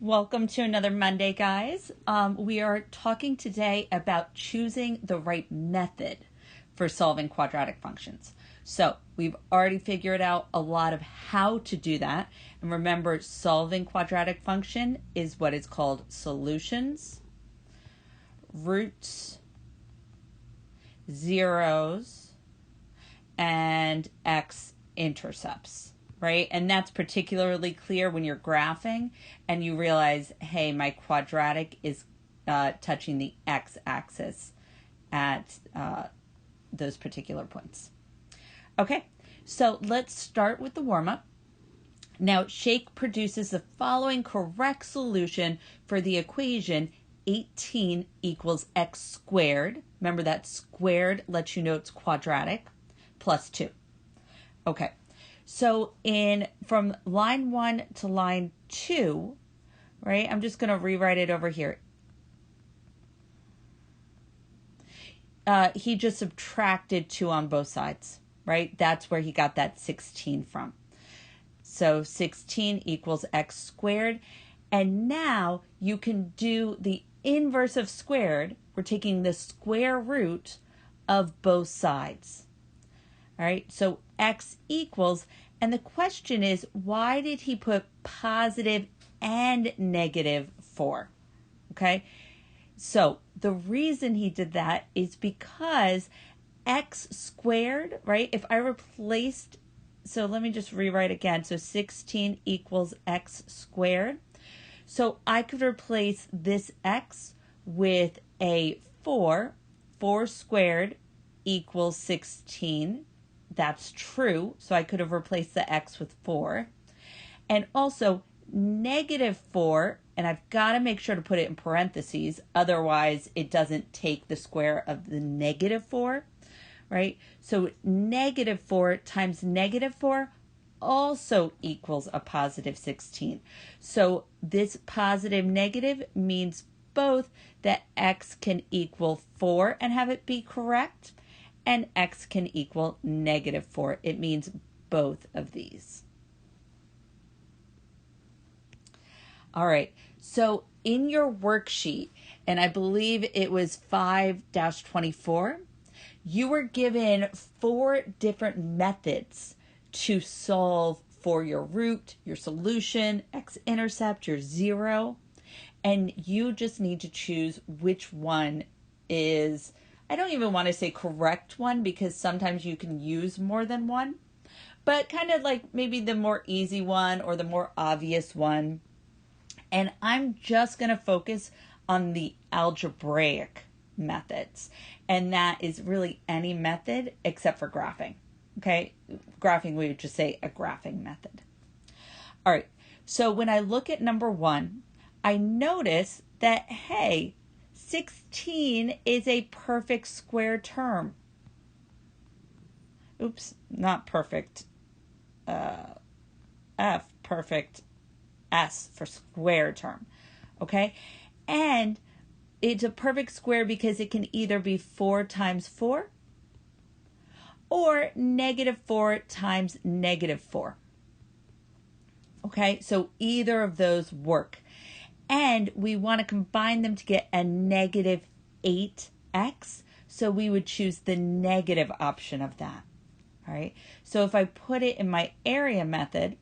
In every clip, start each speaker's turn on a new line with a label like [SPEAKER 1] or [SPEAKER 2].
[SPEAKER 1] Welcome to another Monday, guys. We are talking today about choosing the right method for solving quadratic functions. So we've already figured out a lot of how to do that. And remember, solving quadratic function is what is called solutions, roots, zeros, and x-intercepts. Right? And that's particularly clear when you're graphing and you realize, hey, my quadratic is touching the x-axis at those particular points. Okay, so let's start with the warm-up. Now, Shake produces the following correct solution for the equation 18 equals x squared. Remember that squared lets you know it's quadratic, plus 2. Okay. So from line 1 to line 2, right, I'm just going to rewrite it over here. He just subtracted 2 on both sides, right? That's where he got that 16 from. So 16 equals x squared. And now you can do the inverse of squared. We're taking the square root of both sides. All right, so x equals, and the question is, why did he put positive and negative 4? Okay, so the reason he did that is because x squared, right, if I replaced, so let me just rewrite again, so 16 equals x squared. So I could replace this x with a 4 squared equals 16. That's true, so I could have replaced the x with 4. And also negative 4, and I've got to make sure to put it in parentheses, otherwise it doesn't take the square of the negative 4, right? So negative 4 times negative 4 also equals a positive 16. So this positive negative means both that x can equal 4 and have it be correct, and x can equal negative 4. It means both of these. All right, so in your worksheet, and I believe it was 5-24, you were given 4 different methods to solve for your root, your solution, x-intercept, your zero, and you just need to choose which one is, I don't even want to say correct one because sometimes you can use more than one, but kind of like maybe the more easy one or the more obvious one. And I'm just going to focus on the algebraic methods. And that is really any method except for graphing. Okay, graphing, we would just say a graphing method. All right, so when I look at number 1, I notice that, hey, 16 is a perfect square term. Oops, not perfect. Perfect S for square term. Okay? And it's a perfect square because it can either be 4 times 4 or negative 4 times negative 4. Okay? So either of those work. And we want to combine them to get a negative 8x. So we would choose the negative option of that. All right. So if I put it in my area method,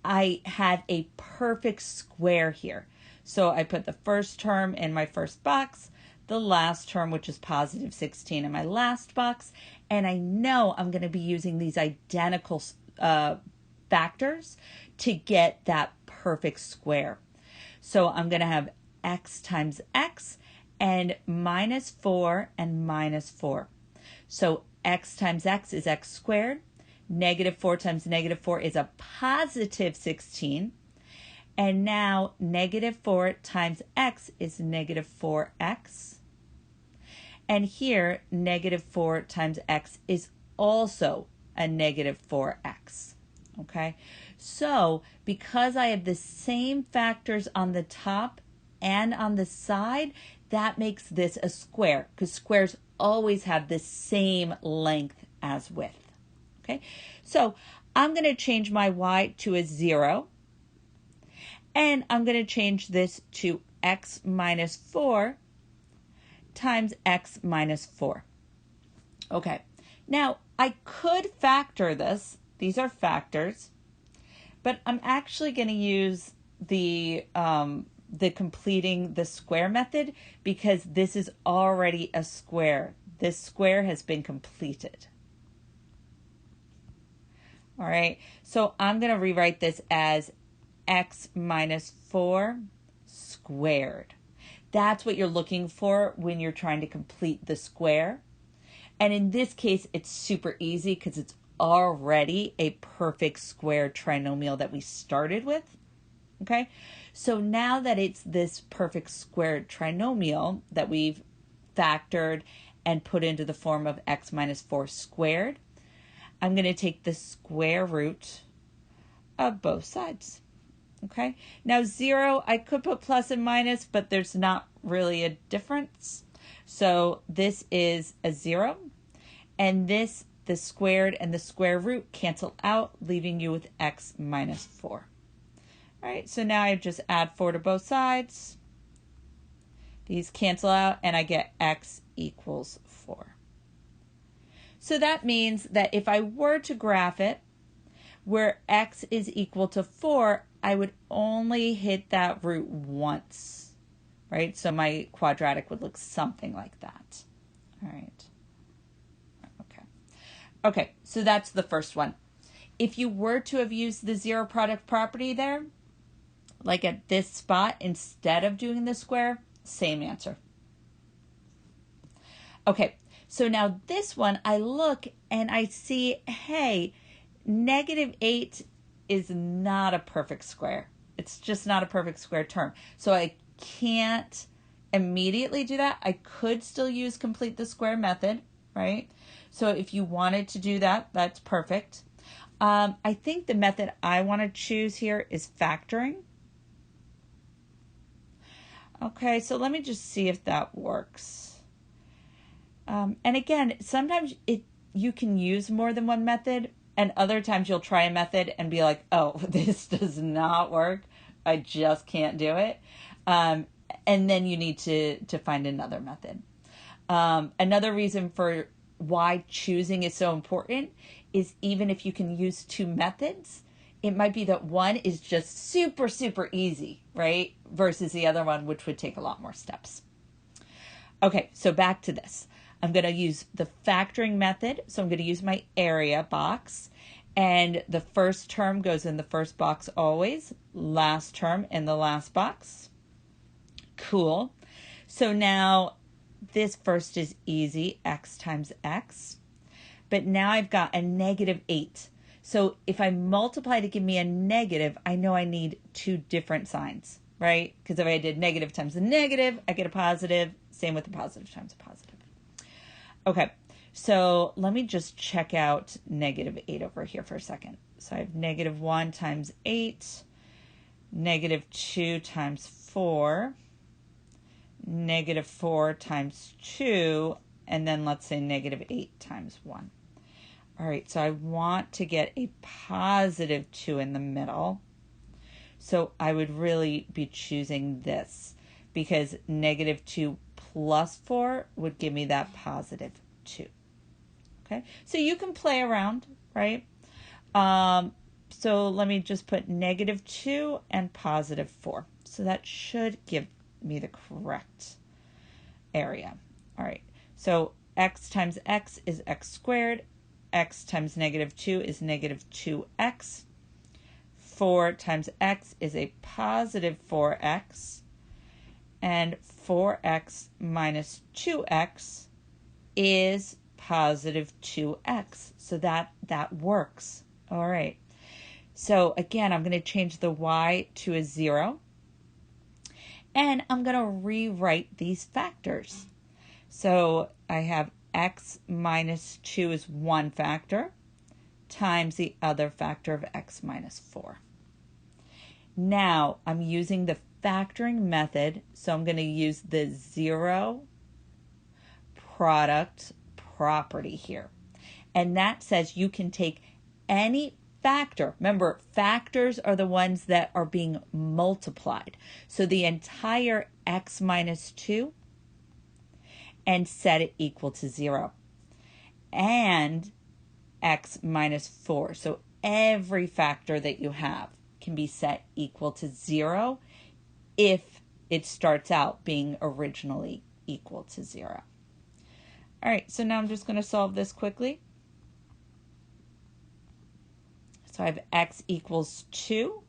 [SPEAKER 1] I have a perfect square here. So I put the first term in my first box, the last term, which is positive 16, in my last box. And I know I'm going to be using these identical factors to get that perfect square. So I'm going to have x times x and minus 4 and minus 4. So x times x is x squared. Negative 4 times negative 4 is a positive 16. And now negative 4 times x is negative 4x. And here, negative 4 times x is also a negative 4x. Okay, so because I have the same factors on the top and on the side, that makes this a square because squares always have the same length as width. Okay, so I'm going to change my y to a 0. And I'm going to change this to x minus 4 times x minus 4. Okay, now I could factor this. These are factors. But I'm actually going to use the completing the square method because this is already a square. This square has been completed. All right, so I'm going to rewrite this as x minus 4 squared. That's what you're looking for when you're trying to complete the square. And in this case, it's super easy because it's already a perfect square trinomial that we started with. Okay, so now that it's this perfect squared trinomial that we've factored and put into the form of x minus 4 squared, I'm going to take the square root of both sides. Okay, now 0, I could put plus and minus, but there's not really a difference. So this is a 0, and this, the squared and the square root cancel out, leaving you with x minus 4. All right, so now I just add 4 to both sides. These cancel out, and I get x equals 4. So that means that if I were to graph it, where x is equal to 4, I would only hit that root once, right? So my quadratic would look something like that. All right. Okay, so that's the first one. If you were to have used the zero product property there, like at this spot, instead of doing the square, same answer. Okay, so now this one, I look and I see, hey, -8 is not a perfect square. It's just not a perfect square term. So I can't immediately do that. I could still use complete the square method, right? So if you wanted to do that, that's perfect. I think the method I want to choose here is factoring. Okay, so let me just see if that works. And again, sometimes you can use more than one method, and other times you'll try a method and be like, oh, this does not work. I just can't do it. And then you need to find another method. Another reason for why choosing is so important is even if you can use two methods, it might be that one is just super, super easy, right? Versus the other one, which would take a lot more steps. Okay, so back to this. I'm going to use the factoring method. So I'm going to use my area box. And the first term goes in the first box always. Last term in the last box. Cool. So now this first is easy, x times x. But now I've got a -8. So if I multiply to give me a negative, I know I need two different signs, right? Because if I did negative times a negative, I get a positive. Same with the positive times a positive. Okay, so let me just check out -8 over here for a second. So I have -1 times 8, -2 times 4, -4 times 2, and then let's say -8 times 1. All right, so I want to get a positive 2 in the middle. So I would really be choosing this because -2 plus 4 would give me that positive 2. Okay, so you can play around, right? So let me just put -2 and positive 4. So that should give me the correct area. All right, so x times x is x squared. X times -2 is -2x. 4 times x is a positive 4x. And 4x minus 2x is positive 2x. So that works. All right. So again, I'm going to change the y to a 0. And I'm going to rewrite these factors. So I have x minus 2 is one factor times the other factor of x minus 4. Now I'm using the factoring method, so I'm going to use the zero product property here. And that says you can take any factor. Remember, factors are the ones that are being multiplied. So the entire x minus 2 and set it equal to 0. And x minus 4. So every factor that you have can be set equal to 0 if it starts out being originally equal to 0. All right, so now I'm just going to solve this quickly. So I have x equals 2.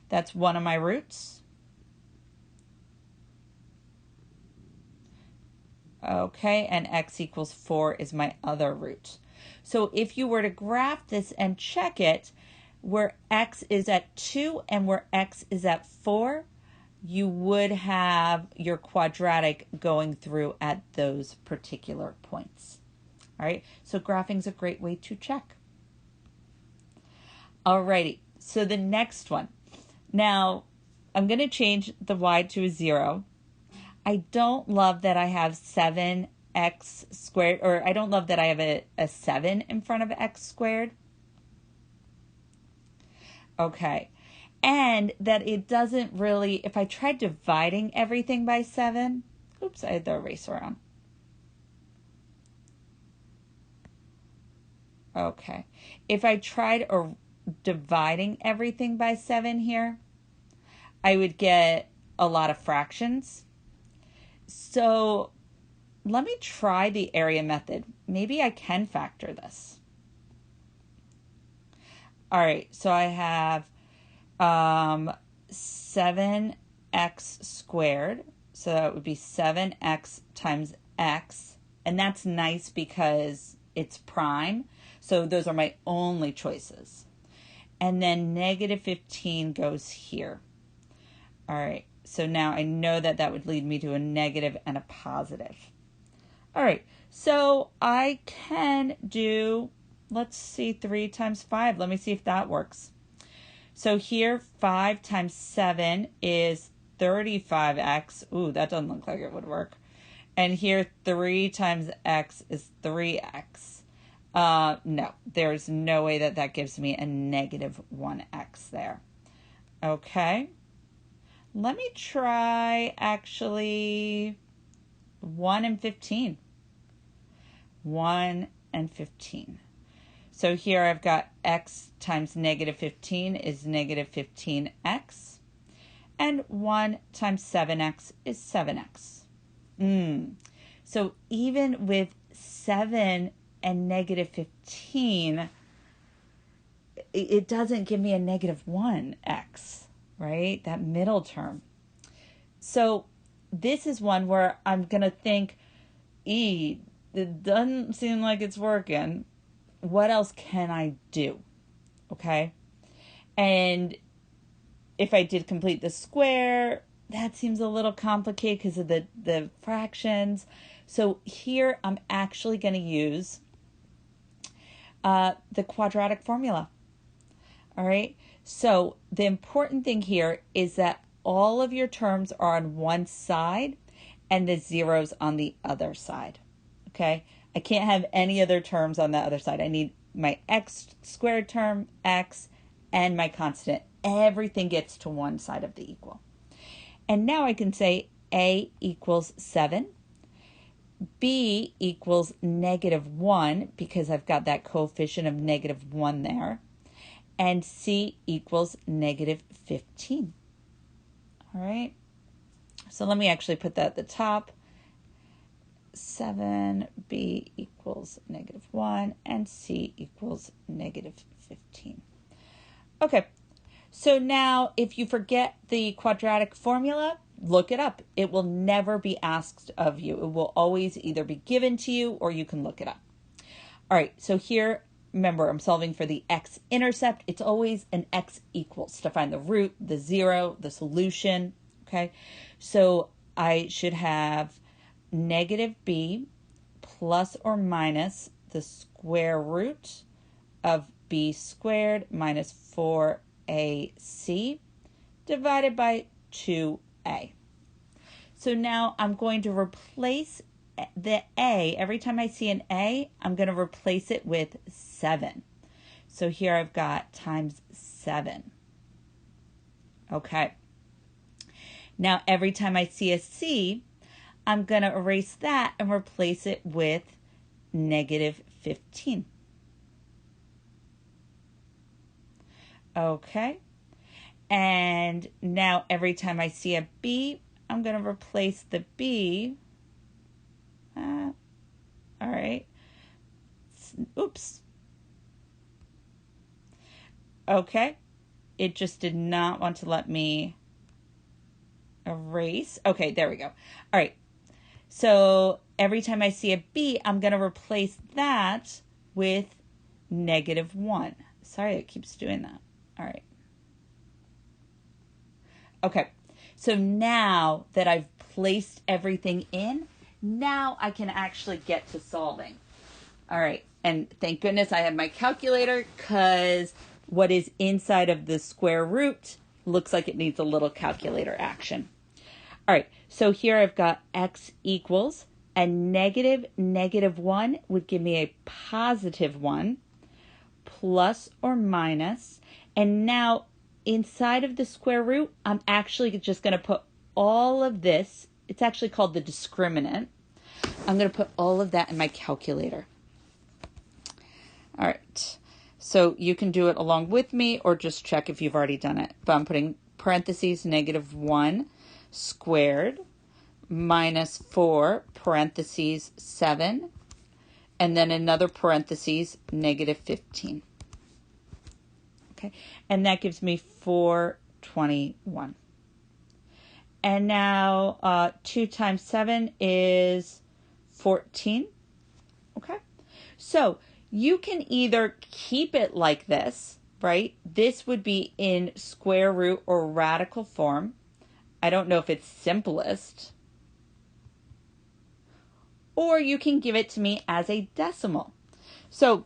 [SPEAKER 1] That's one of my roots. Okay, and x equals 4 is my other root. So if you were to graph this and check it, where x is at 2 and where x is at 4, you would have your quadratic going through at those particular points. All right, so graphing is a great way to check. Alrighty, so the next one. Now, I'm going to change the y to a 0. I don't love that I have 7x squared, or I don't love that I have a 7 in front of x squared. Okay, and that it doesn't really, if I tried dividing everything by 7, oops, I had the eraser on. Okay, if I tried dividing everything by 7 here, I would get a lot of fractions. So let me try the area method. Maybe I can factor this. All right, so I have 7x squared. So that would be 7x times x. And that's nice because it's prime. So those are my only choices. And then negative 15 goes here. All right, so now I know that that would lead me to a negative and a positive. All right, so I can do, let's see, 3 times 5. Let me see if that works. So here, 5 times 7 is 35x. Ooh, that doesn't look like it would work. And here, 3 times x is 3x. No, there's no way that that gives me a negative 1x there. Okay. Let me try actually 1 and 15. 1 and 15. So here I've got x times negative 15 is negative 15x. And 1 times 7x is 7x. So even with 7 and negative 15, it doesn't give me a negative 1x, right? That middle term. So this is one where I'm going to think, it doesn't seem like it's working. What else can I do? Okay. And if I did complete the square, that seems a little complicated because of the fractions. So here I'm actually going to use the quadratic formula. All right. So the important thing here is that all of your terms are on one side and the zeros on the other side. Okay. I can't have any other terms on the other side. I need my x squared term, x, and my constant. Everything gets to one side of the equal. And now I can say a equals 7. B equals negative 1 because I've got that coefficient of negative 1 there. And C equals negative 15. All right. So let me actually put that at the top. 7B equals negative 1 and C equals negative 15. Okay. So now if you forget the quadratic formula, look it up. It will never be asked of you. It will always either be given to you or you can look it up. All right, so here, remember, I'm solving for the x-intercept. It's always an x equals to find the root, the 0, the solution, okay? So I should have negative b plus or minus the square root of b squared minus 4ac divided by 2a. So now I'm going to replace the a. Every time I see an a, I'm going to replace it with 7. So here I've got times 7. Okay. Now every time I see a C, I'm going to erase that and replace it with negative 15. Okay. And now every time I see a B, I'm going to replace the B. All right. Oops. Okay. It just did not want to let me erase. Okay, there we go. All right. So every time I see a B, I'm going to replace that with negative 1. Sorry, it keeps doing that. All right. Okay. So now that I've placed everything in, now I can actually get to solving. All right. And thank goodness I have my calculator, because what is inside of the square root looks like it needs a little calculator action. All right, so here I've got x equals, and negative 1 would give me a positive 1, plus or minus. And now inside of the square root, I'm actually just going to put all of this. It's actually called the discriminant. I'm going to put all of that in my calculator. All right, so you can do it along with me or just check if you've already done it. But I'm putting parentheses negative 1 squared minus 4 parentheses 7, and then another parentheses negative 15. Okay, and that gives me 421. And now 2 times 7 is 14. Okay, so you can either keep it like this, right? This would be in square root or radical form. I don't know if it's simplest. Or you can give it to me as a decimal. So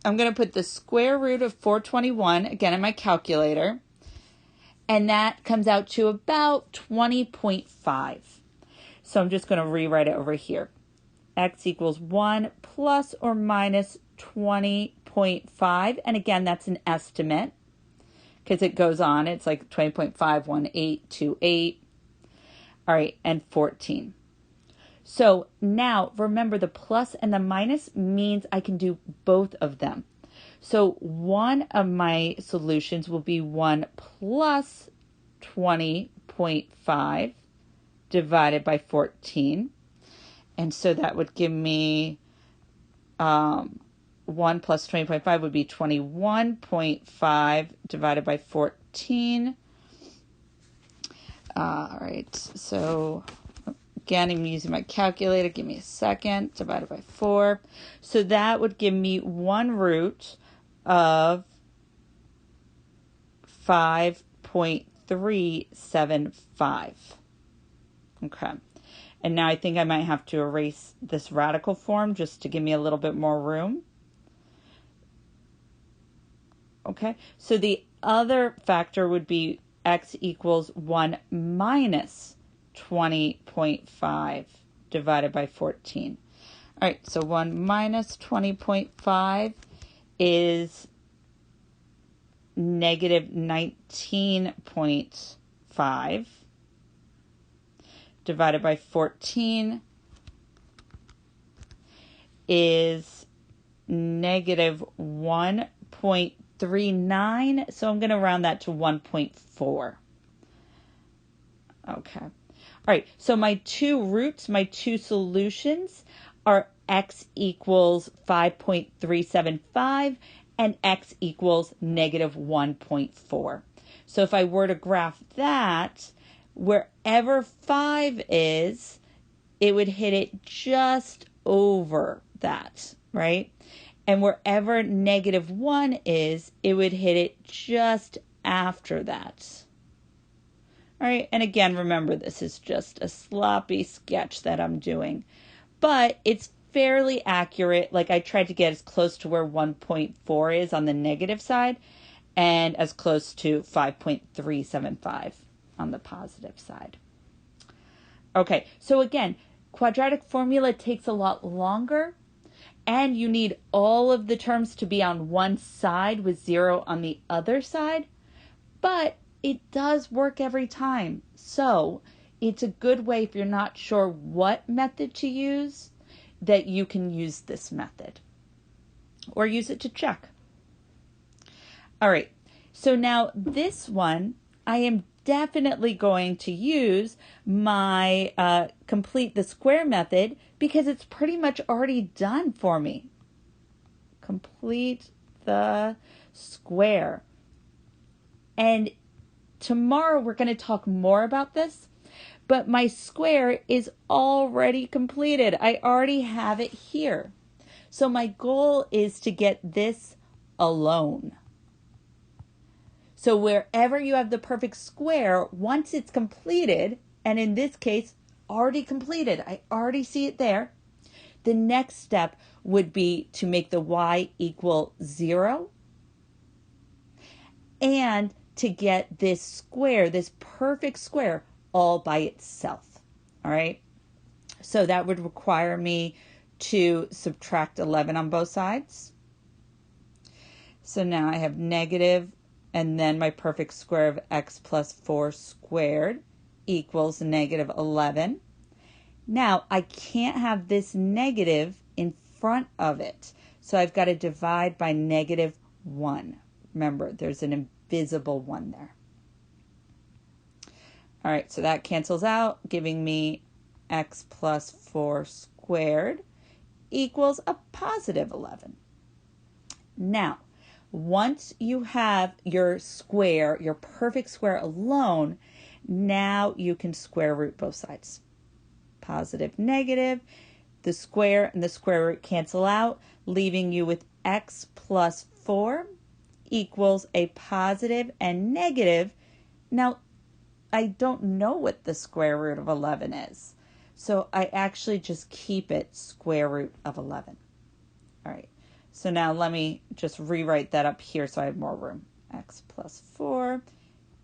[SPEAKER 1] I'm going to put the square root of 421 again in my calculator. And that comes out to about 20.5. So I'm just going to rewrite it over here. X equals 1 plus or minus 20.5. And again, that's an estimate, because it goes on. It's like 20.51828. All right, and 14. So now remember, the plus and the minus means I can do both of them. So one of my solutions will be 1 plus 20.5 divided by 14. And so that would give me 1 plus 20.5 would be 21.5 divided by 14. All right, so again, I'm using my calculator. Give me a second. Divided by 4. So that would give me 1 root of 5.375. Okay. And now I think I might have to erase this radical form just to give me a little bit more room. Okay. So the other factor would be x equals 1 minus 20.5 divided by 14. All right, so 1 minus 20.5 is negative 19.5 divided by 14 is negative 1.39. So I'm going to round that to 1.4. Okay. All right, so my two roots, my two solutions are x equals 5.375 and x equals negative 1.4. So if I were to graph that, wherever 5 is, it would hit it just over that, right? And wherever negative 1 is, it would hit it just after that. All right, and again, remember, this is just a sloppy sketch that I'm doing, but it's fairly accurate. Like, I tried to get as close to where 1.4 is on the negative side and as close to 5.375 on the positive side. Okay, so again, quadratic formula takes a lot longer, and you need all of the terms to be on one side with 0 on the other side, but it does work every time. So it's a good way if you're not sure what method to use, that you can use this method or use it to check. All right, so now this one, I am definitely going to use my complete the square method because it's pretty much already done for me. Complete the square. And tomorrow we're going to talk more about this, but my square is already completed. I already have it here. So my goal is to get this alone. So wherever you have the perfect square, once it's completed, and in this case, already completed, I already see it there, the next step would be to make the y equal 0 and to get this square, this perfect square, all by itself. All right? So that would require me to subtract 11 on both sides. So now I have negative, and then my perfect square of x plus 4 squared equals negative 11. Now, I can't have this negative in front of it, so I've got to divide by negative 1. Remember, there's an invisible 1 there. All right, so that cancels out, giving me x plus 4 squared equals a positive 11. Now, once you have your square, your perfect square alone, now you can square root both sides. Positive, negative, the square and the square root cancel out, leaving you with x plus 4 equals a positive and negative. Now, I don't know what the square root of 11 is, so I actually just keep it square root of 11. All right. So now let me just rewrite that up here so I have more room. X plus 4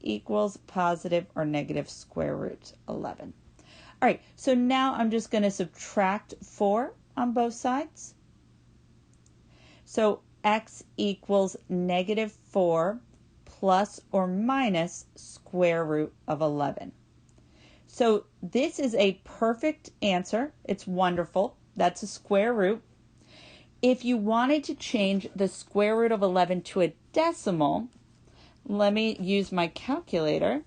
[SPEAKER 1] equals positive or negative square root 11. All right, so now I'm just going to subtract 4 on both sides. So x equals negative 4 plus or minus square root of 11. So this is a perfect answer. It's wonderful. That's a square root. If you wanted to change the square root of 11 to a decimal, let me use my calculator.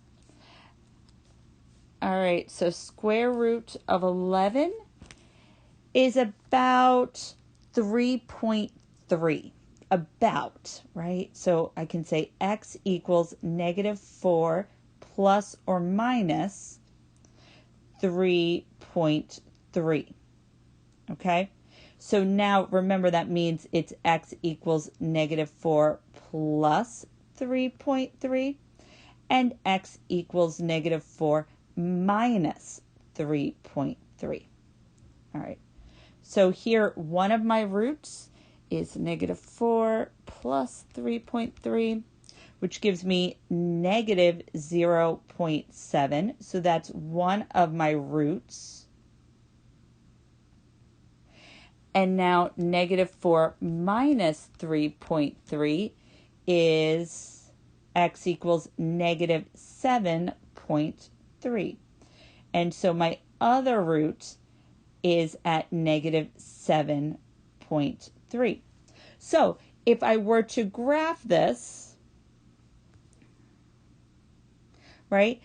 [SPEAKER 1] All right, so square root of 11 is about 3.3. About, right? So I can say x equals negative 4 plus or minus 3.3. Okay? So now remember that means it's x equals negative 4 plus 3.3 and x equals negative 4 minus 3.3. All right. So here one of my roots is negative 4 plus 3.3, which gives me negative 0.7. So that's one of my roots. And now negative 4 minus 3.3 is x equals negative 7.3. And so my other root is at negative 7.3. So if I were to graph this, right?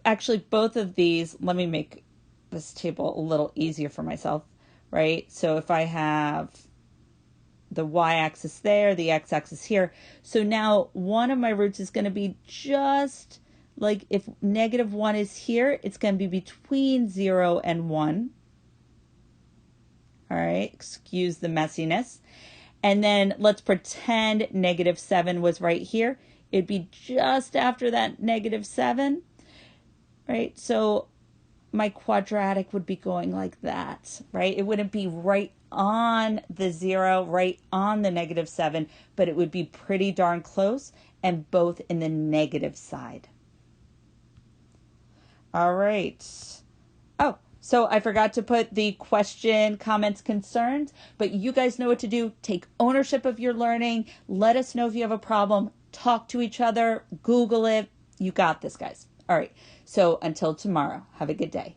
[SPEAKER 1] Actually, both of these, let me make this table a little easier for myself. Right? So if I have the y-axis there, the x-axis here, so now one of my roots is going to be just like if negative 1 is here, it's going to be between 0 and 1. All right, excuse the messiness. And then let's pretend negative 7 was right here. It'd be just after that negative 7, right? So my quadratic would be going like that, right? It wouldn't be right on the 0, right on the negative 7, but it would be pretty darn close and both in the negative side. All right. Oh, So I forgot to put the question, comments, concerns, but you guys know what to do. Take ownership of your learning. Let us know if you have a problem. Talk to each other. Google it. You got this, guys. All right. So until tomorrow, have a good day.